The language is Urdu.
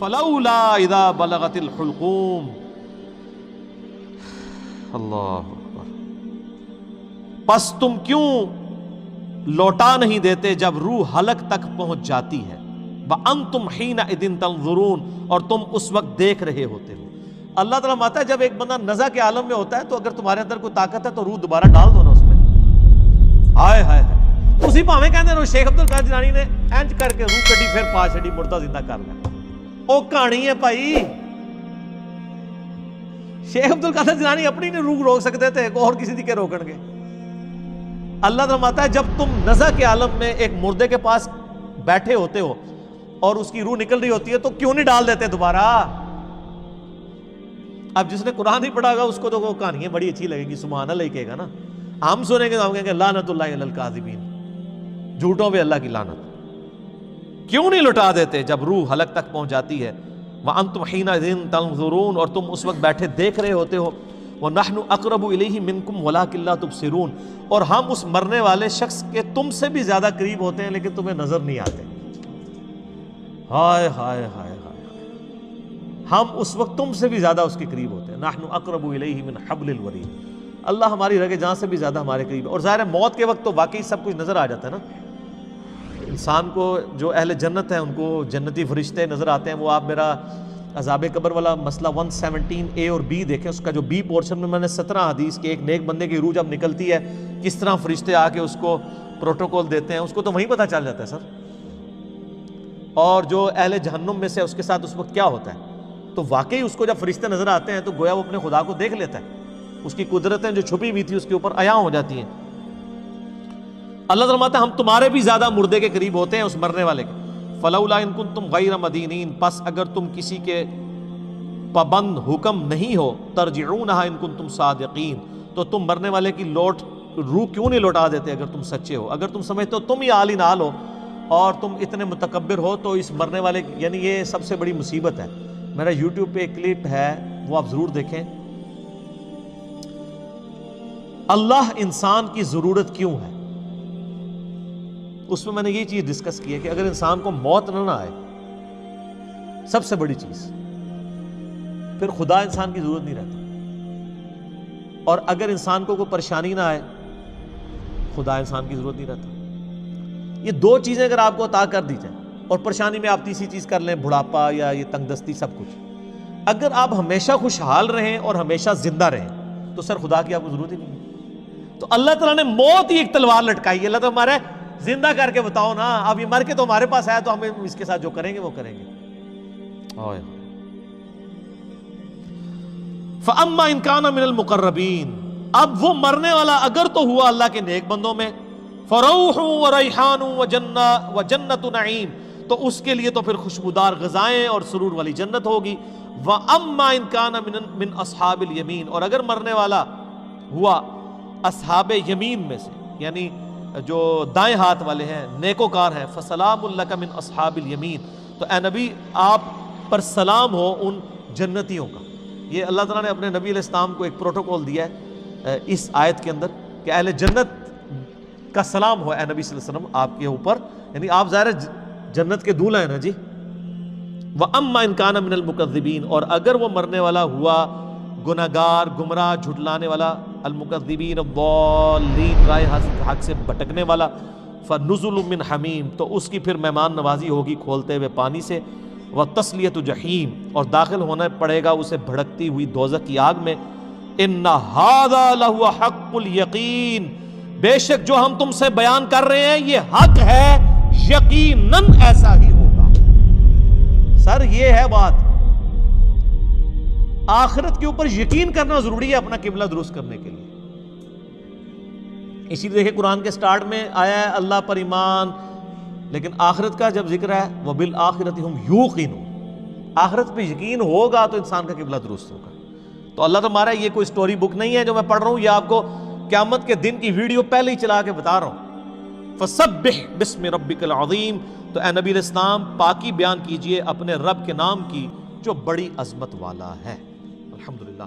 فلولا اذا بلغت الحلقوم. اللہ اکبر. پس تم کیوں لوٹا نہیں دیتے جب روح حلق تک پہنچ جاتی ہے. وَأَنْتُمْ حِينَئِذٍ تَنْظُرُونَ اور تم اس وقت دیکھ رہے ہوتے ہو. اللہ تعالیٰ ماتا ہے جب ایک بندہ نزع کے عالم میں ہوتا ہے تو اگر تمہارے اندر کوئی طاقت ہے تو روح دوبارہ ڈال دو نا اس میں. ہائے ہائے ہائے. اسی پاویں کہندے نے شیخ عبد القادر جیلانی نے انج کر کے روح کڈی پھر پا چھڑی مردہ زندہ کر لیا. او کہانی ہے بھائی. شیخ عبد القادر جیلانی اپنی نہیں روح روک سکتے تھے اور کسی دی کے روکن گے. اللہ تعالیٰ ماتا ہے جب تم نزع کے عالم میں ایک مردے کے پاس بیٹھے ہوتے ہو اور اس کی روح نکل رہی ہوتی ہے تو کیوں نہیں ڈال دیتے دوبارہ. اب جس نے قرآن نہیں پڑھا گا اس کو تو وہ کہانیاں بڑی اچھی لگیں گی, سبحان اللہ ہی کہے گا نا. ہم سنیں گے تو ہم کہیں گے لعنت اللہ علی الکاذبین, جھوٹوں پہ اللہ کی لعنت. کیوں نہیں لٹا دیتے جب روح حلق تک پہنچ جاتی ہے. وَأَنْتُمْ حِينَئِذٍ تَنْظُرُونَ اور تم اس وقت بیٹھے دیکھ رہے ہوتے ہو. وَنَحْنُ أَقْرَبُ إِلَيْهِ مِنْكُمْ وَلَٰكِن لَا تُبْصِرُونَ اور ہم اس مرنے والے شخص کے تم سے بھی زیادہ قریب ہوتے ہیں لیکن تمہیں نظر نہیں آتے. ہائے ہائے ہائے ہائے. ہم اس وقت تم سے بھی زیادہ اس کے قریب ہوتے ہیں. نحن اقرب الیہ من حبل الورید. اللہ ہماری رگ جان سے بھی زیادہ ہمارے قریب ہے. اور ظاہر ہے موت کے وقت تو واقعی سب کچھ نظر آ جاتا ہے نا. انسان کو جو اہل جنت ہیں ان کو جنتی فرشتے نظر آتے ہیں. وہ آپ میرا عذاب قبر والا مسئلہ 117A اور B دیکھیں. اس کا جو B پورشن میں نے 17 حدیث کے ایک نیک بندے کی روح جب نکلتی ہے کس طرح فرشتے آ کے اس کو پروٹوکول دیتے ہیں, اس کو تو وہیں پتہ چل جاتا ہے سر. اور جو اہل جہنم میں سے اس کے ساتھ اس وقت کیا ہوتا ہے. تو واقعی اس کو جب فرشتے نظر آتے ہیں تو گویا وہ اپنے خدا کو دیکھ لیتا ہے. اس کی قدرتیں جو چھپی ہوئی تھی اس کے اوپر عیاں ہو جاتی ہیں. اللہ فرماتا ہے ہم تمہارے بھی زیادہ مردے کے قریب ہوتے ہیں اس مرنے والے کے. فلولا ان کنتم غیر مدینین پس اگر تم کسی کے پابند حکم نہیں ہو ترجعونہا ان کنتم صادقین تو تم مرنے والے کی روح کیوں نہیں لوٹا دیتے اگر تم سچے ہو. اگر تم سمجھتے ہو تم ہی عالی نال ہو اور تم اتنے متکبر ہو تو اس مرنے والے یعنی یہ سب سے بڑی مصیبت ہے. میرا یوٹیوب پہ ایک کلپ ہے وہ آپ ضرور دیکھیں. اللہ انسان کی ضرورت کیوں ہے, اس میں میں نے یہ چیز ڈسکس کی ہے کہ اگر انسان کو موت نہ آئے سب سے بڑی چیز, پھر خدا انسان کی ضرورت نہیں رہتا. اور اگر انسان کو کوئی پریشانی نہ آئے خدا انسان کی ضرورت نہیں رہتا. یہ دو چیزیں اگر آپ کو عطا کر دی جائیں اور پریشانی میں آپ تیسری چیز کر لیں بڑھاپا یا یہ تنگ دستی سب کچھ, اگر آپ ہمیشہ خوشحال رہیں اور ہمیشہ زندہ رہیں تو سر خدا کی آپ کو ضرورت ہی نہیں ہے. تو اللہ تعالیٰ نے موت ہی ایک تلوار لٹکائی ہے. اللہ تو ہمارے زندہ کر کے بتاؤ نا, اب یہ مر کے تو ہمارے پاس آیا تو ہم اس کے ساتھ جو کریں گے وہ کریں گے. فَأَمَّا إِن كَانَ مِنَ الْمُقَرَّبِينَ اب وہ مرنے والا اگر تو ہوا اللہ کے نیک بندوں میں فَرَوْحٌ وَرَيْحَانٌ وَجَنَّةُ نَعِيم تو اس کے لیے تو پھر خوشبودار غذائیں اور سرور والی جنت ہوگی. وَأَمَّا إِن كَانَ مِنْ أَصْحَابِ الْيَمِينَ اور اگر مرنے والا ہوا اصحاب یمین میں سے یعنی جو دائیں ہاتھ والے ہیں نیکوکار ہیں فَسَلَامٌ لَكَ مِنْ أَصْحَابِ الْيَمِينَ تو اے نبی آپ پر سلام ہو ان جنتیوں کا. یہ اللہ تعالیٰ نے اپنے نبی علیہ السلام کو ایک پروٹوکول دیا ہے اس آیت کے اندر کہ اہل جنت کا سلام ہو اے نبی صلی اللہ علیہ وسلم آپ کے اوپر, یعنی آپ ظاہر جنت کے دولہا ہیں نا جی. وَأَمَّا إِن كَانَ مِنَ الْمُكَذِّبِينَ اور اگر وہ مرنے والا ہوا گناہگار گمراہ جھٹلانے والا المکذبین الضالین رائے حق سے بھٹکنے والا فَنُزُلٌ مِّنْ حَمِيمٍ تو اس کی پھر مہمان نوازی ہوگی کھولتے ہوئے پانی سے. وَتَصْلِيَةُ جَحِيمٍ اور داخل ہونا پڑے گا اسے بھڑکتی ہوئی دوزخ کی آگ میں. إِنَّ هَذَا لَهُوَ حَقُّ الْيَقِينِ بے شک جو ہم تم سے بیان کر رہے ہیں یہ حق ہے, یقیناً ایسا ہی ہوگا. سر یہ ہے بات, آخرت کے اوپر یقین کرنا ضروری ہے اپنا قبلہ درست کرنے کے لیے. اسی لیے دیکھیں قرآن کے سٹارٹ میں آیا ہے اللہ پر ایمان, لیکن آخرت کا جب ذکر ہے وَبِالْآخِرَةِ هُمْ يُوقِنُونَ آخرت پہ یقین ہوگا تو انسان کا قبلہ درست ہوگا. تو اللہ تمہارا یہ کوئی سٹوری بک نہیں ہے جو میں پڑھ رہا ہوں, یہ آپ کو قیامت کے دن کی ویڈیو پہلے ہی چلا کے بتا رہا ہوں. فَسَبِّحْ بِاسْمِ رَبِّكَ الْعَظِيمِ تو اے نبی علیہ السلام پاکی بیان کیجئے اپنے رب کے نام کی جو بڑی عظمت والا ہے. الحمدللہ.